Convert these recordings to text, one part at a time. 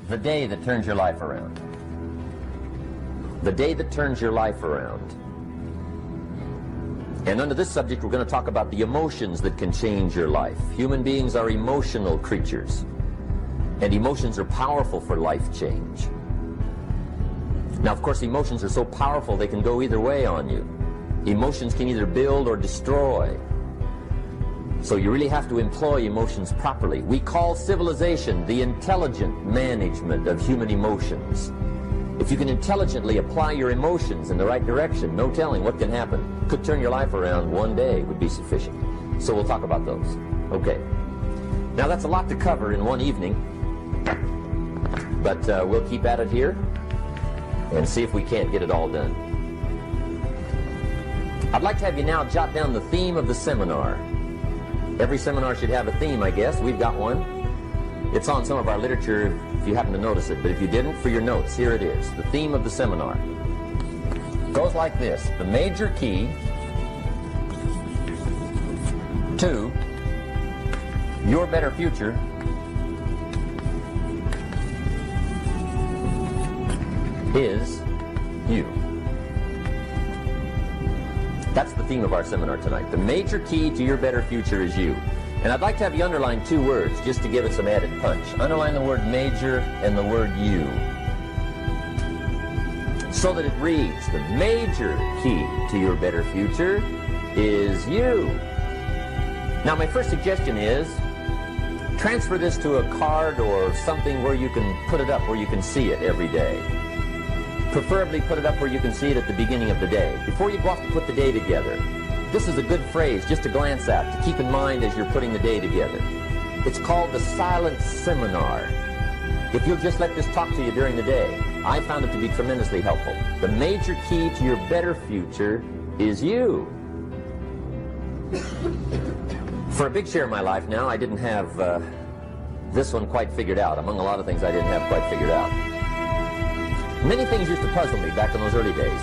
The day that turns your life around. The day that turns your life around. And under this subject, we're going to talk about the emotions that can change your life. Human beings are emotional creatures, and emotions are powerful for life change. Now, of course, emotions are so powerful they can go either way on you. Emotions can either build or destroy. So you really have to employ emotions properly. We call civilization the intelligent management of human emotions. If you can intelligently apply your emotions in the right direction, no telling what can happen. Could turn your life around one day would be sufficient. So we'll talk about those. Okay. Now that's a lot to cover in one evening, but we'll keep at it here and see if we can't get it all done. I'd like to have you now jot down the theme of the seminar. Every seminar should have a theme, I guess. We've got one. It's on some of our literature if you happen to notice it, but if you didn't, for your notes, here it is. The theme of the seminar goes like this. The major key to your better future is you. That's the theme of our seminar tonight. The major key to your better future is you. And I'd like to have you underline two words just to give it some added punch. Underline the word major and the word you, so that it reads, the major key to your better future is you. Now, my first suggestion is transfer this to a card or something where you can put it up where you can see it every day. Preferably put it up where you can see it at the beginning of the day, before you go off to put the day together. This is a good phrase just to glance at, to keep in mind as you're putting the day together. It's called the silent seminar. If you'll just let this talk to you during the day, I found it to be tremendously helpful. The major key to your better future is you. For a big share of my life now, I didn't have this one quite figured out, among a lot of things I didn't have quite figured out. Many things used to puzzle me back in those early days.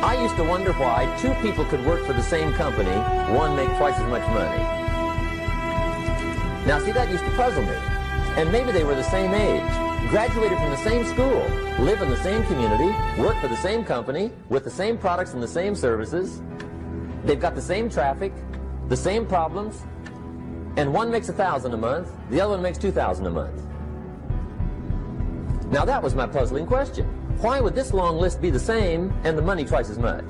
I used to wonder why two people could work for the same company, one make twice as much money. Now, see, that used to puzzle me. And maybe they were the same age, graduated from the same school, live in the same community, work for the same company, with the same products and the same services. They've got the same traffic, the same problems, and one makes $1,000 a month, the other one makes $2,000 a month. Now, that was my puzzling question. Why would this long list be the same and the money twice as much?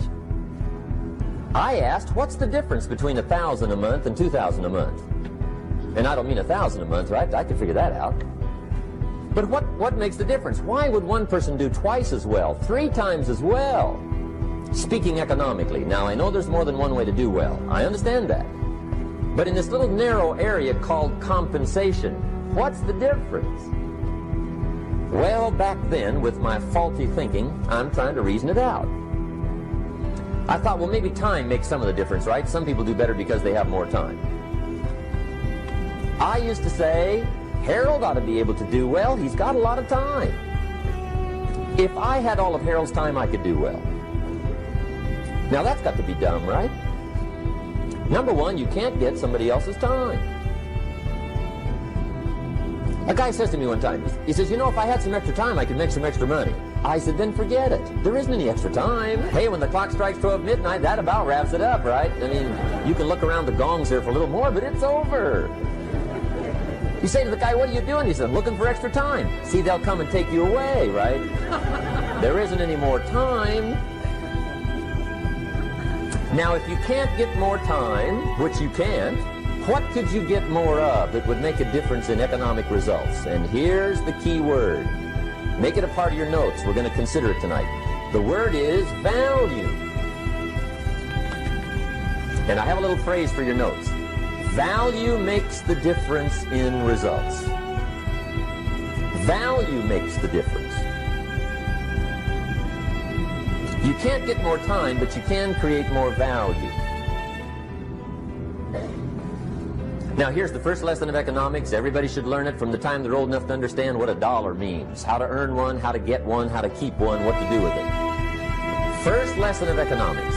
I asked, what's the difference between $1,000 a month and $2,000 a month? And I don't mean $1,000 a month, right? I could figure that out. But what makes the difference? Why would one person do twice as well, 3 times as well? Speaking economically. Now, I know there's more than one way to do well. I understand that. But in this little narrow area called compensation, what's the difference? Well, back then, with my faulty thinking, I'm trying to reason it out. I thought, well, maybe time makes some of the difference, right? Some people do better because they have more time. I used to say, Harold ought to be able to do well. He's got a lot of time. If I had all of Harold's time, I could do well. Now, that's got to be dumb, right? Number one, you can't get somebody else's time. A guy says to me one time, he says, you know, if I had some extra time, I could make some extra money. I said, then forget it. There isn't any extra time. Hey, when the clock strikes 12 midnight, that about wraps it up, right? I mean, you can look around the gongs there for a little more, but it's over. You say to the guy, what are you doing? He said, I'm looking for extra time. See, they'll come and take you away, right? There isn't any more time. Now, if you can't get more time, which you can't, what could you get more of that would make a difference in economic results? And here's the key word. Make it a part of your notes. We're going to consider it tonight. The word is value. And I have a little phrase for your notes. Value makes the difference in results. Value makes the difference. You can't get more time, but you can create more value. Now, here's the first lesson of economics. Everybody should learn it from the time they're old enough to understand what a dollar means, how to earn one, how to get one, how to keep one, what to do with it. First lesson of economics.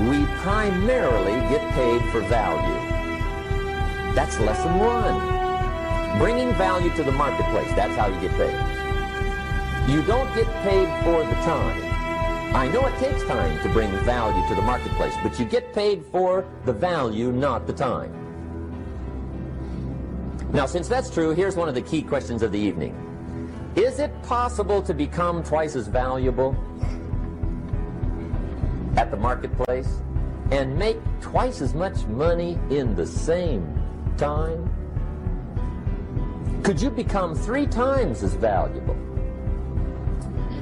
We primarily get paid for value. That's lesson 1. Bringing value to the marketplace. That's how you get paid. You don't get paid for the time. I know it takes time to bring value to the marketplace, but you get paid for the value, not the time. Now, since that's true, here's one of the key questions of the evening. Is it possible to become twice as valuable at the marketplace and make twice as much money in the same time? Could you become 3 times as valuable?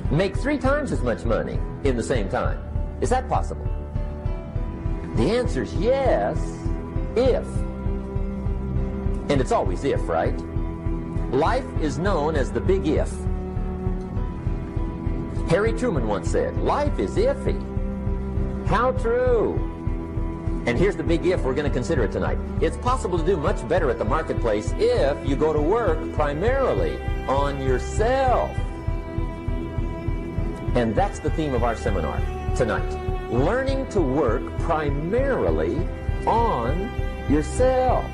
Make 3 times as much money in the same time? Is that possible? The answer is yes, if. And it's always if, right? Life is known as the big if. Harry Truman once said, life is iffy. How true. And here's the big if we're going to consider it tonight. It's possible to do much better at the marketplace if you go to work primarily on yourself. And that's the theme of our seminar tonight. Learning to work primarily on yourself.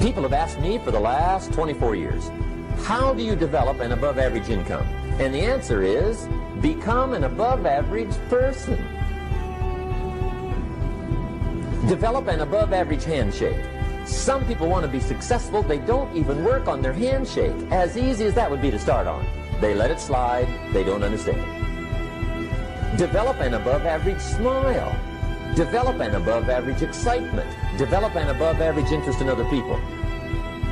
People have asked me for the last 24 years, how do you develop an above-average income? And the answer is, become an above-average person. Develop an above-average handshake. Some people want to be successful, they don't even work on their handshake. As easy as that would be to start on. They let it slide, they don't understand it. Develop an above-average smile. Develop an above-average excitement. Develop an above-average interest in other people.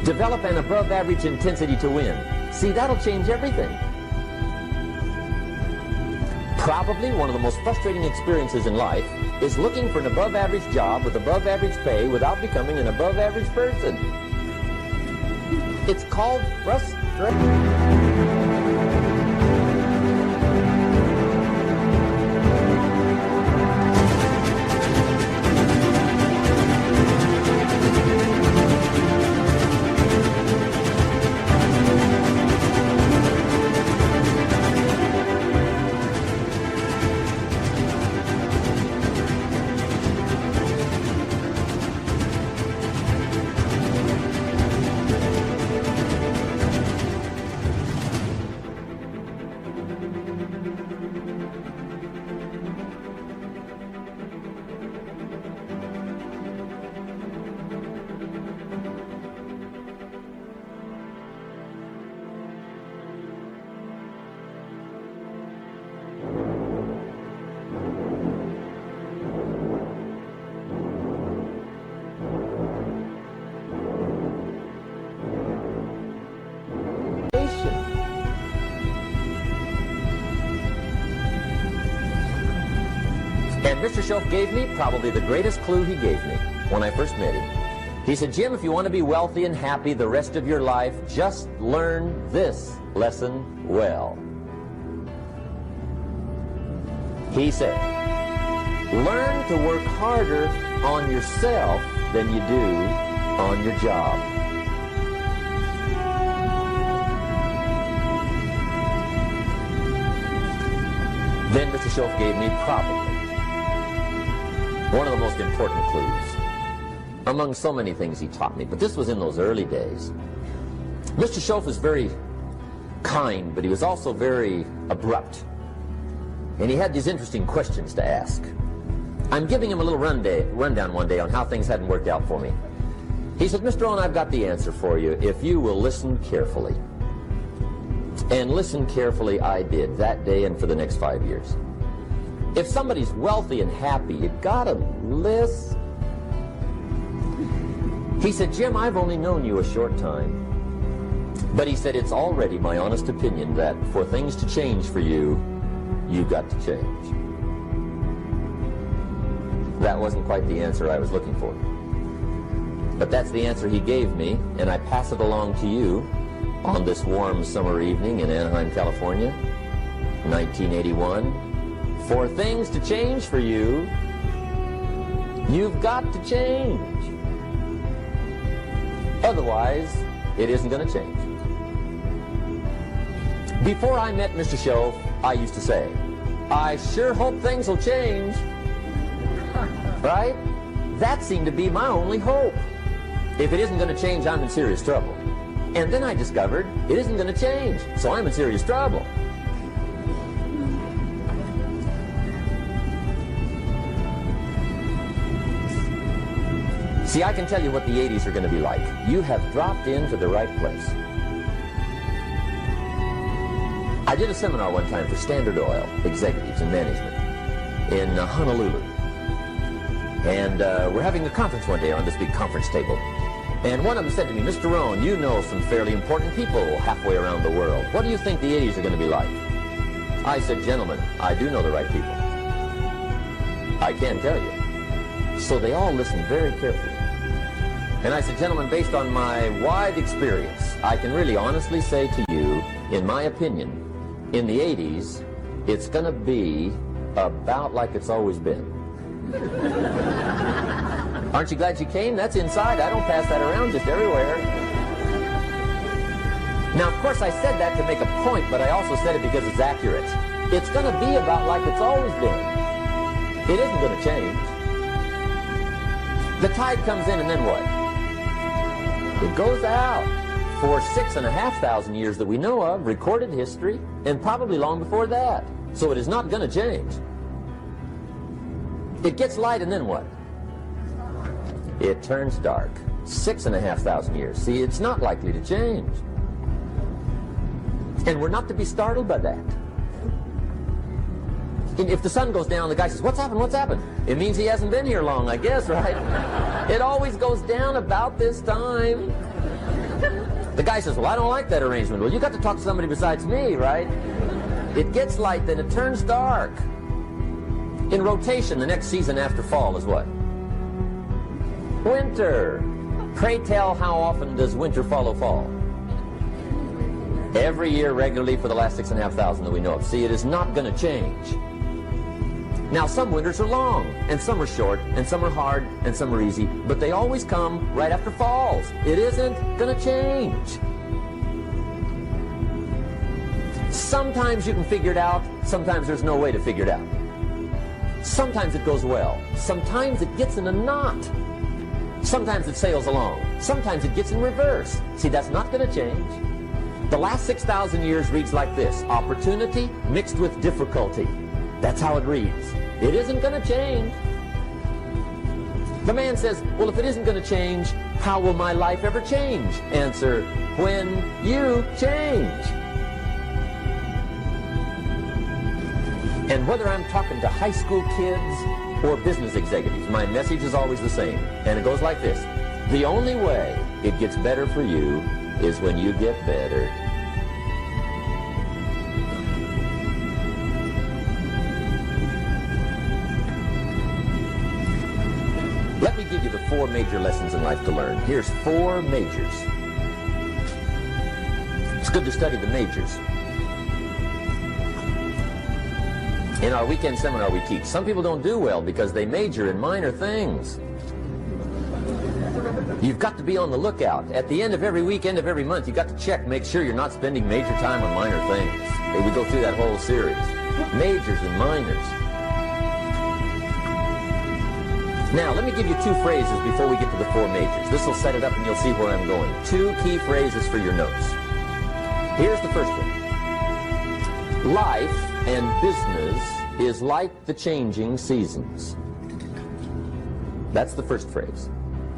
Develop an above-average intensity to win. See, that'll change everything. Probably one of the most frustrating experiences in life is looking for an above-average job with above-average pay without becoming an above-average person. It's called frustration. And Mr. Schoaf gave me probably the greatest clue he gave me when I first met him. He said, Jim, if you want to be wealthy and happy the rest of your life, just learn this lesson well. He said, learn to work harder on yourself than you do on your job. Then Mr. Schoaf gave me probably one of the most important clues among so many things he taught me, but this was in those early days. Mr. Schoaf was very kind, but he was also very abrupt. And he had these interesting questions to ask. I'm giving him a little rundown one day on how things hadn't worked out for me. He said, Mr. Rohn, I've got the answer for you if you will listen carefully. And listen carefully I did that day and for the next 5 years. If somebody's wealthy and happy, you gotta listen. He said, Jim, I've only known you a short time. But he said, it's already my honest opinion that for things to change for you, you've got to change. That wasn't quite the answer I was looking for. But that's the answer he gave me, and I pass it along to you on this warm summer evening in Anaheim, California, 1981. For things to change for you, you've got to change. Otherwise, it isn't going to change. Before I met Mr. Schoaf, I used to say, I sure hope things will change. Right? That seemed to be my only hope. If it isn't going to change, I'm in serious trouble. And then I discovered it isn't going to change, so I'm in serious trouble. See, I can tell you what the 80s are going to be like. You have dropped into the right place. I did a seminar one time for Standard Oil executives and management in Honolulu. And we're having a conference one day on this big conference table. And one of them said to me, Mr. Rohn, you know some fairly important people halfway around the world. What do you think the 80s are going to be like? I said, gentlemen, I do know the right people. I can tell you. So they all listened very carefully. And I said, gentlemen, based on my wide experience, I can really honestly say to you, in my opinion, in the 80s, it's going to be about like it's always been. Aren't you glad you came? That's inside. I don't pass that around just everywhere. Now, of course, I said that to make a point, but I also said it because it's accurate. It's going to be about like it's always been. It isn't going to change. The tide comes in, and then what? It goes out for 6,500 years that we know of, recorded history, and probably long before that. So it is not going to change. It gets light, and then what? It turns dark. 6,500 years. See, it's not likely to change. And we're not to be startled by that. If the sun goes down, the guy says, what's happened, what's happened? It means he hasn't been here long, I guess, right? It always goes down about this time. The guy says, well, I don't like that arrangement. Well, you got to talk to somebody besides me, right? It gets light, then it turns dark. In rotation, the next season after fall is what? Winter. Pray tell, how often does winter follow fall? Every year regularly for the last 6,500 that we know of. See, it is not going to change. Now, some winters are long, and some are short, and some are hard, and some are easy, but they always come right after falls. It isn't going to change. Sometimes you can figure it out, sometimes there's no way to figure it out. Sometimes it goes well, sometimes it gets in a knot. Sometimes it sails along, sometimes it gets in reverse. See, that's not going to change. The last 6,000 years reads like this: opportunity mixed with difficulty. That's how it reads. It isn't going to change. The man says, well, if it isn't going to change, how will my life ever change? Answer, when you change. And whether I'm talking to high school kids or business executives, my message is always the same. And it goes like this: the only way it gets better for you is when you get better. Let me give you the 4 major lessons in life to learn. Here's 4 majors. It's good to study the majors. In our weekend seminar we teach, some people don't do well because they major in minor things. You've got to be on the lookout. At the end of every week, end of every month, you've got to check, make sure you're not spending major time on minor things. We go through that whole series. Majors and minors. Now, let me give you 2 phrases before we get to the 4 majors. This will set it up and you'll see where I'm going. 2 key phrases for your notes. Here's the first one. Life and business is like the changing seasons. That's the first phrase.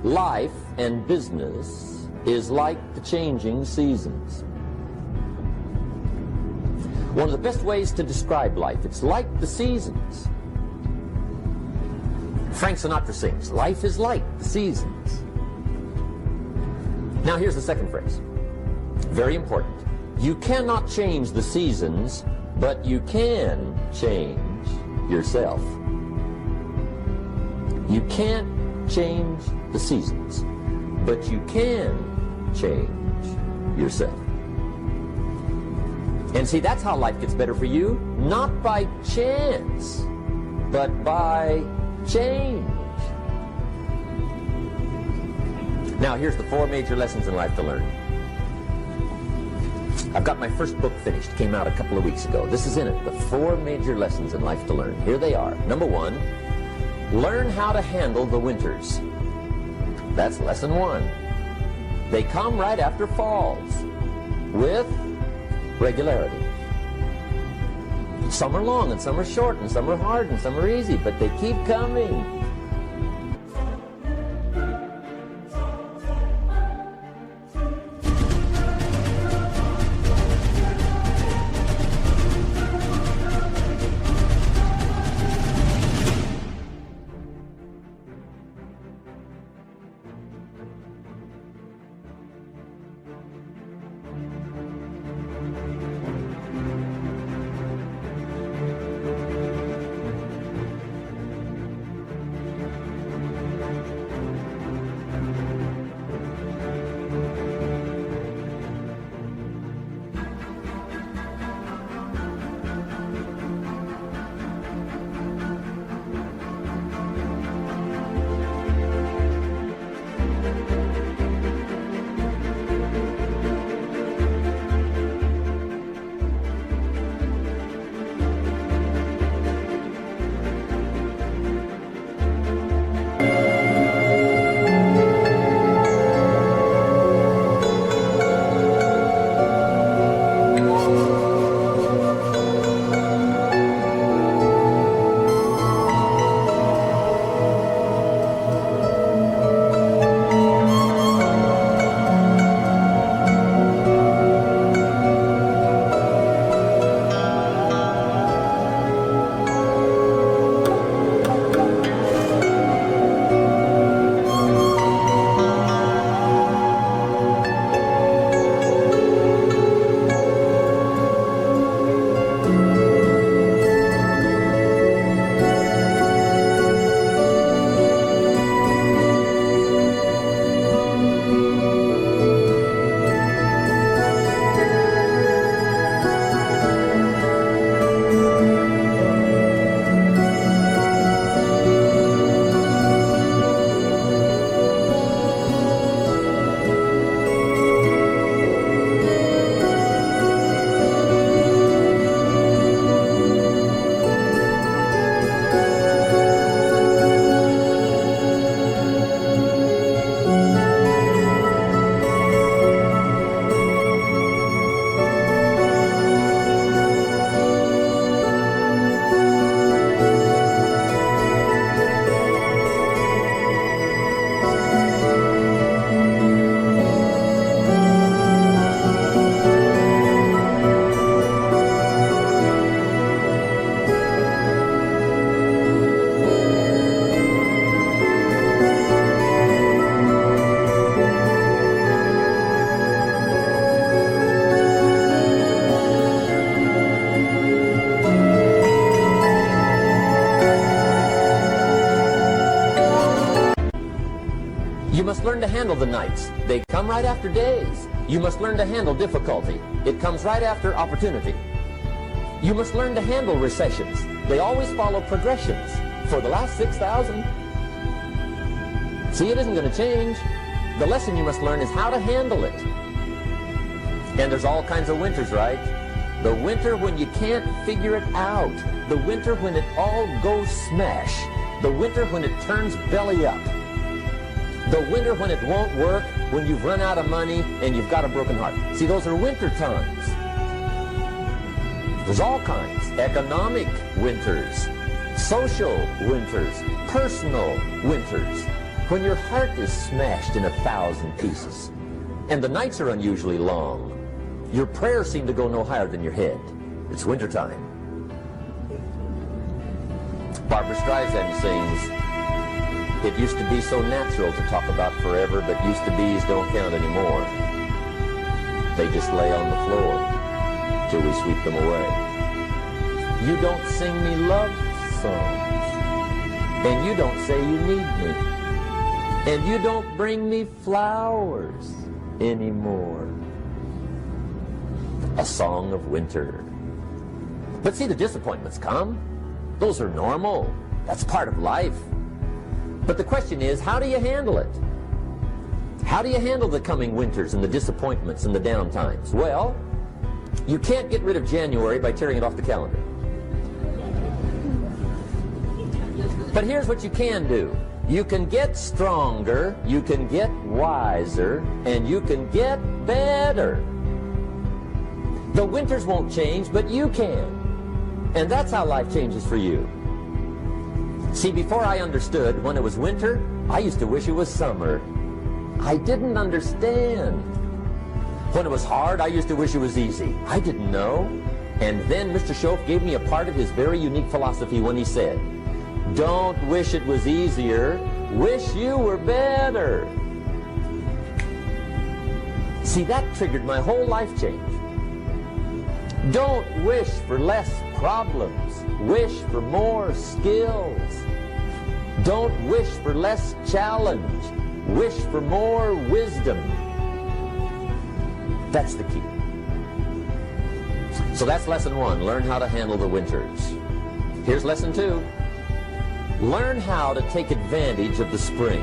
Life and business is like the changing seasons. One of the best ways to describe life, it's like the seasons. Frank Sinatra sings, life is like the seasons. Now here's the second phrase. Very important. You cannot change the seasons, but you can change yourself. You can't change the seasons, but you can change yourself. And see, that's how life gets better for you, not by chance, but by change. Now, here's the 4 major lessons in life to learn. I've got my first book finished. Came out a couple of weeks ago. This is in it, the 4 major lessons in life to learn. Here they are. Number 1, learn how to handle the winters. That's lesson 1. They come right after falls with regularity. Some are long and some are short and some are hard and some are easy, but they keep coming. You must learn to handle the nights. They come right after days. You must learn to handle difficulty. It comes right after opportunity. You must learn to handle recessions. They always follow progressions. For the last 6,000. See, it isn't going to change. The lesson you must learn is how to handle it. And there's all kinds of winters, right? The winter when you can't figure it out. The winter when it all goes smash. The winter when it turns belly up. The winter when it won't work, when you've run out of money and you've got a broken heart. See, those are winter times. There's all kinds. Economic winters, social winters, personal winters. When your heart is smashed in 1,000 pieces and the nights are unusually long, your prayers seem to go no higher than your head. It's wintertime. Barbra Streisand sings, "It used to be so natural to talk about forever, but used to be's don't count anymore. They just lay on the floor till we sweep them away. You don't sing me love songs, and you don't say you need me, and you don't bring me flowers anymore." A song of winter. But see, the disappointments come. Those are normal. That's part of life. But the question is, how do you handle it? How do you handle the coming winters and the disappointments and the downtimes? Well, you can't get rid of January by tearing it off the calendar. But here's what you can do. You can get stronger, you can get wiser, and you can get better. The winters won't change, but you can. And that's how life changes for you. See, before I understood when it was winter, I used to wish it was summer. I didn't understand. When it was hard, I used to wish it was easy. I didn't know. And then Mr. Schoaf gave me a part of his very unique philosophy when he said, don't wish it was easier, wish you were better. See, that triggered my whole life change. Don't wish for less problems, wish for more skills. Don't wish for less challenge, wish for more wisdom. That's the key. So that's lesson 1, learn how to handle the winters. Here's lesson 2. Learn how to take advantage of the spring.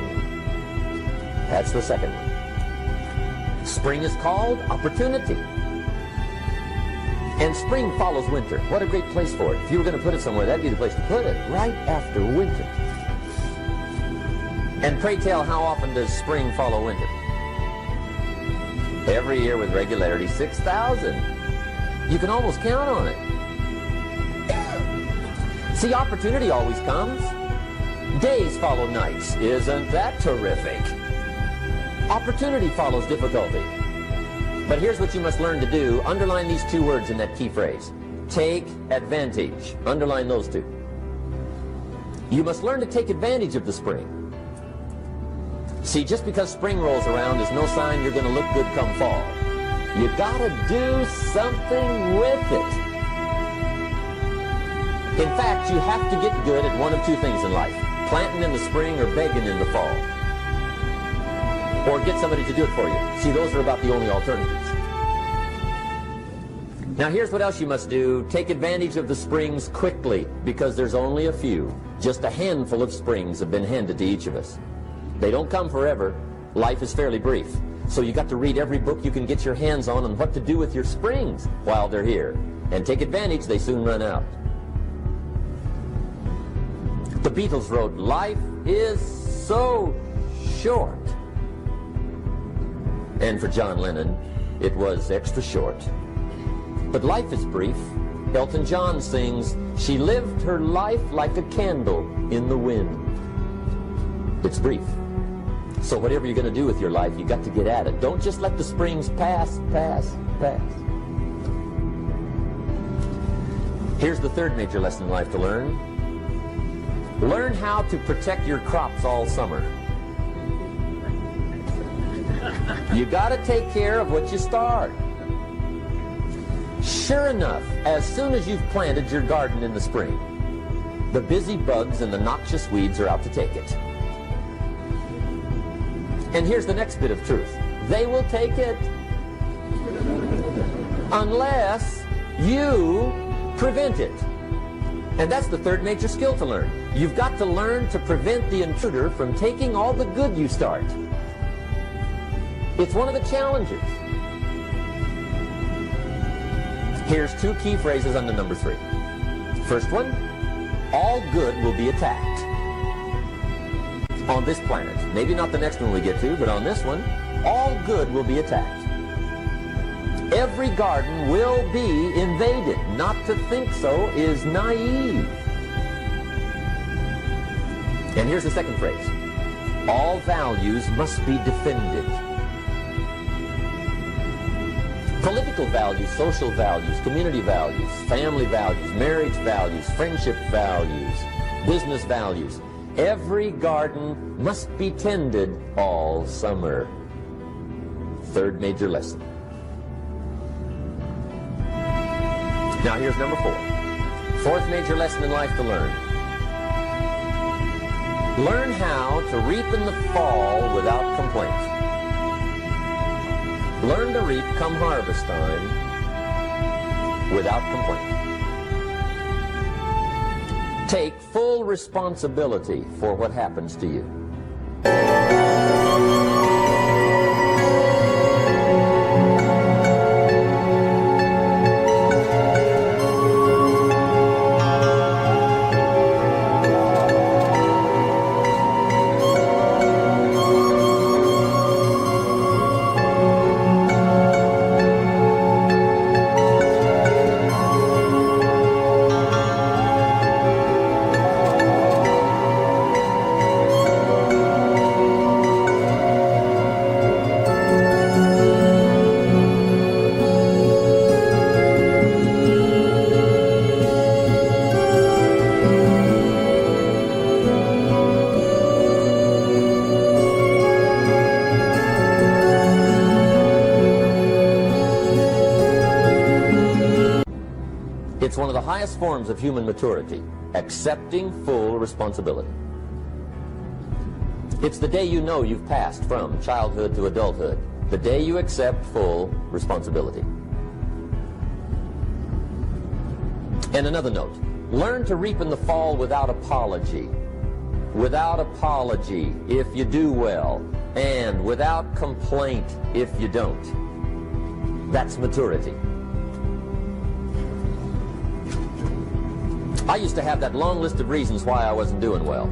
That's the second one. Spring is called opportunity. And spring follows winter. What a great place for it. If you were going to put it somewhere, that'd be the place to put it, right after winter. And pray tell, how often does spring follow winter? Every year with regularity, 6,000. You can almost count on it. See, opportunity always comes. Days follow nights. Isn't that terrific? Opportunity follows difficulty. But here's what you must learn to do. Underline these 2 words in that key phrase. Take advantage. Underline those 2. You must learn to take advantage of the spring. See, just because spring rolls around is no sign you're going to look good come fall. You gotta do something with it. In fact, you have to get good at one of 2 things in life. Planting in the spring or begging in the fall. Or get somebody to do it for you. See, those are about the only alternatives. Now here's what else you must do. Take advantage of the springs quickly, because there's only a few. Just a handful of springs have been handed to each of us. They don't come forever. Life is fairly brief. So you got to read every book you can get your hands on what to do with your springs while they're here. And take advantage, they soon run out. The Beatles wrote, life is so short. And for John Lennon, it was extra short. But life is brief. Elton John sings, she lived her life like a candle in the wind. It's brief. So whatever you're going to do with your life, you got to get at it. Don't just let the springs pass. Here's the 3rd major lesson in life to learn. Learn how to protect your crops all summer. You got to take care of what you start. Sure enough, as soon as you've planted your garden in the spring, the busy bugs and the noxious weeds are out to take it. And here's the next bit of truth. They will take it unless you prevent it. And that's the 3rd major skill to learn. You've got to learn to prevent the intruder from taking all the good you start. It's one of the challenges. Here's 2 key phrases under number 3. First one, all good will be attacked. On this planet. Maybe not the next one we get to, but on this one, all good will be attacked. Every garden will be invaded. Not to think so is naive. And here's the second phrase. All values must be defended. Political values, social values, community values, family values, marriage values, friendship values, business values. Every garden must be tended all summer. 3rd major lesson. Now here's number 4. 4th major lesson in life to learn. Learn how to reap in the fall without complaint. Learn to reap come harvest time without complaint. Take full responsibility for what happens to you. the highest forms of human maturity, accepting full responsibility. It's the day you know you've passed from childhood to adulthood, the day you accept full responsibility. And another note, learn to reap in the fall without apology. Without apology if you do well, and without complaint if you don't. That's maturity. I used to have that long list of reasons why I wasn't doing well.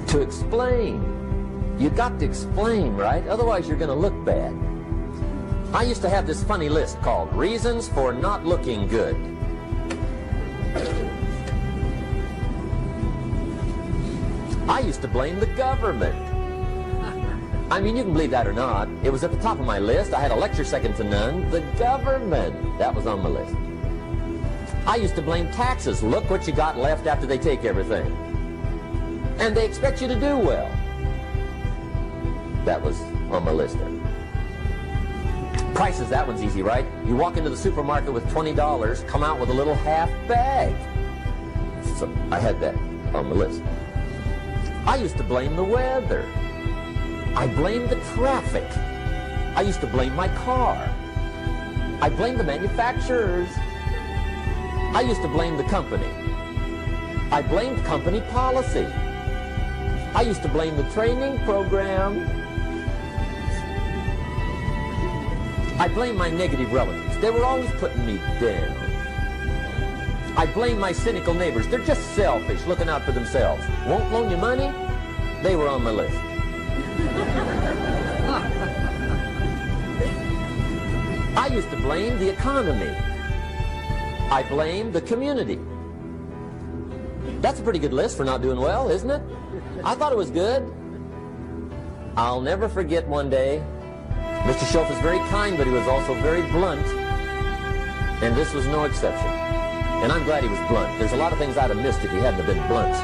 To explain. You got to explain, right? Otherwise you're going to look bad. I used to have this funny list called Reasons for Not Looking Good. I used to blame the government. I mean, you can believe that or not. It was at the top of my list. I had a lecture second to none. The government. That was on my list. I used to blame taxes. Look what you got left after they take everything. And they expect you to do well. That was on my list then. Prices, that one's easy, right? You walk into the supermarket with $20, come out with a little half bag. So I had that on my list. I used to blame the weather. I blamed the traffic. I used to blame my car. I blamed the manufacturers. I used to blame the company. I blamed company policy. I used to blame the training program. I blame my negative relatives. They were always putting me down. I blame my cynical neighbors. They're just selfish, looking out for themselves. Won't loan you money? They were on my list. I used to blame the economy. I blamed the community. That's a pretty good list for not doing well, isn't it? I thought it was good. I'll never forget one day, Mr. Schoaf was very kind, but he was also very blunt, and this was no exception. And I'm glad he was blunt. There's a lot of things I'd have missed if he hadn't have been blunt.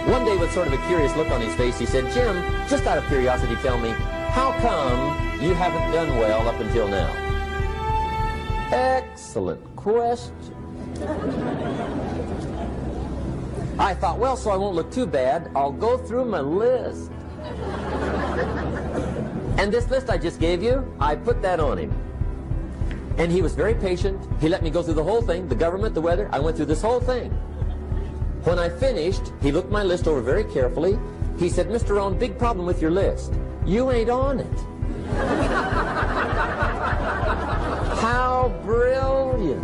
One day, with sort of a curious look on his face, he said, "Jim, just out of curiosity, tell me, how come you haven't done well up until now?" Excellent question. I thought, well, so I won't look too bad, I'll go through my list. And this list I just gave you, I put that on him. And he was very patient. He let me go through the whole thing, the government, the weather. I went through this whole thing. When I finished, he looked my list over very carefully. He said, "Mr. Rohn, big problem with your list. You ain't on it." How brilliant.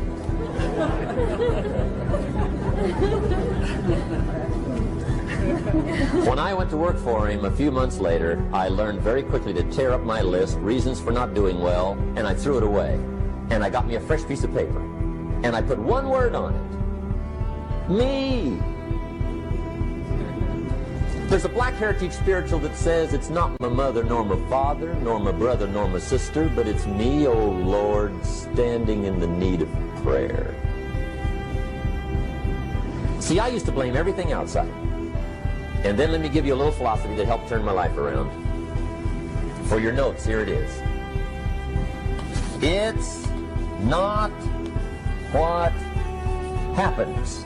When I went to work for him a few months later, I learned very quickly to tear up my list, reasons for not doing well, and I threw it away. And I got me a fresh piece of paper. And I put one word on it. Me. There's a Black Heritage spiritual that says, "It's not my mother, nor my father, nor my brother, nor my sister, but it's me, oh Lord, standing in the need of prayer." See, I used to blame everything outside. And then let me give you a little philosophy that helped turn my life around. For your notes, here it is. It's not what happens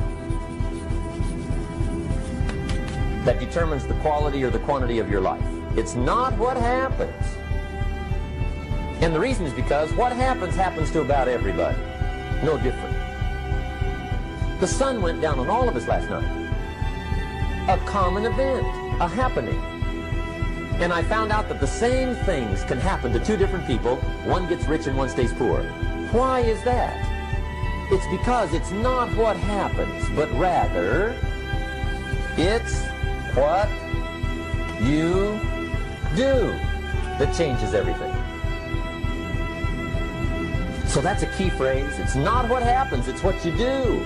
that determines the quality or the quantity of your life. It's not what happens. And the reason is because what happens to about everybody. No different. The sun went down on all of us last night. A common event, a happening. And I found out that the same things can happen to two different people. One gets rich and one stays poor. Why is that? It's because it's not what happens, but rather it's what you do that changes everything. So that's a key phrase. It's not what happens, it's what you do.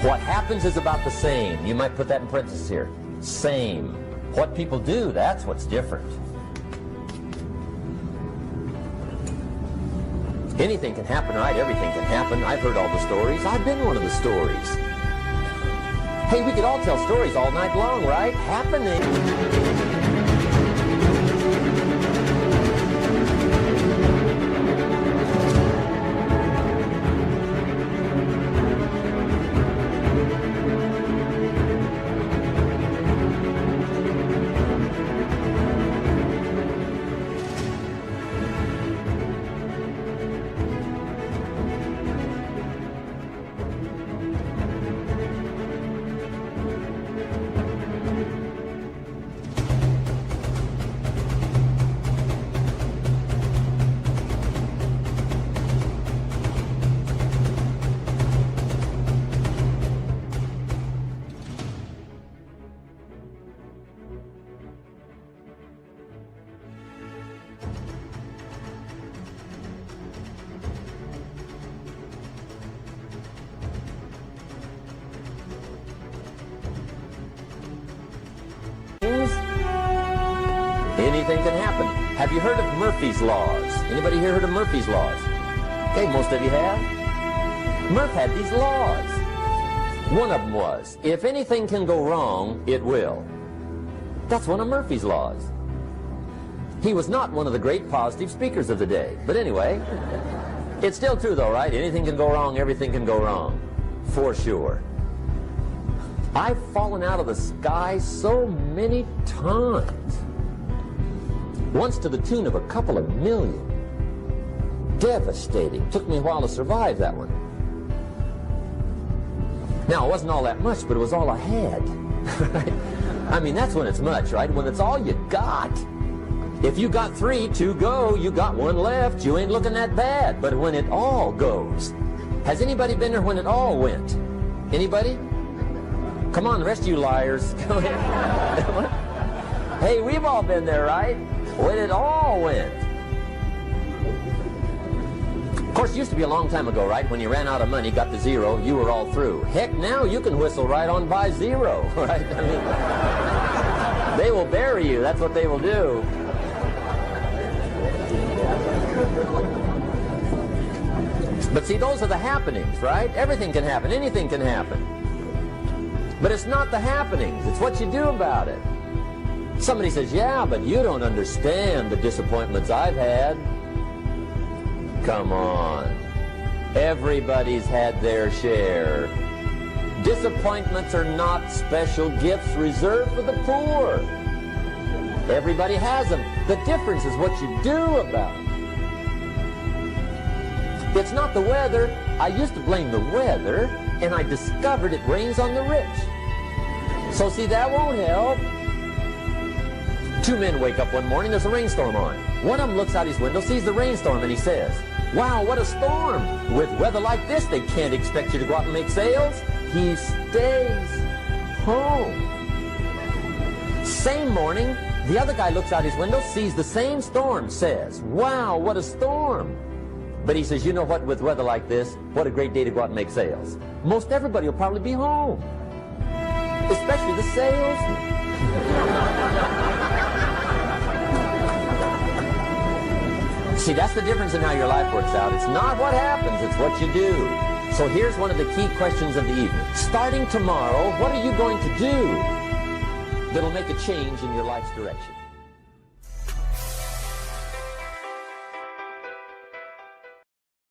What happens is about the same. You might put that in parentheses here. Same. What people do, that's what's different. Anything can happen, right? Everything can happen. I've heard all the stories. I've been one of the stories. Hey, we could all tell stories all night long, right? Happening. Anything can happen. Have you heard of Murphy's Laws? Anybody here heard of Murphy's Laws? Okay, most of you have. Murph had these laws. One of them was, if anything can go wrong, it will. That's one of Murphy's Laws. He was not one of the great positive speakers of the day. But anyway, it's still true though, right? Anything can go wrong, everything can go wrong. For sure. I've fallen out of the sky so many times. Once to the tune of a couple of million. Devastating. Took me a while to survive that one. Now, it wasn't all that much, but it was all I had. I mean, that's when it's much, right? When it's all you got. If you got 3, 2 go, you got 1 left, you ain't looking that bad. But when it all goes, has anybody been there when it all went? Anybody? Come on, the rest of you liars. Go ahead. Hey, we've all been there, right? When it all went. Of course, it used to be a long time ago, right? When you ran out of money, got to 0, you were all through. Heck, now you can whistle right on by 0, right? I mean, they will bury you. That's what they will do. But see, those are the happenings, right? Everything can happen. Anything can happen. But it's not the happenings. It's what you do about it. Somebody says, yeah, but you don't understand the disappointments I've had. Come on. Everybody's had their share. Disappointments are not special gifts reserved for the poor. Everybody has them. The difference is what you do about it. It's not the weather. I used to blame the weather, and I discovered it rains on the rich. So see, that won't help. 2 men wake up one morning, there's a rainstorm on. One of them looks out his window, sees the rainstorm, and he says, wow, what a storm. With weather like this, they can't expect you to go out and make sales. He stays home. Same morning, the other guy looks out his window, sees the same storm, says, wow, what a storm. But he says, you know what, with weather like this, what a great day to go out and make sales. Most everybody will probably be home. Especially the salesman. See, that's the difference in how your life works out. It's not what happens, it's what you do. So here's one of the key questions of the evening. Starting tomorrow, what are you going to do that'll make a change in your life's direction?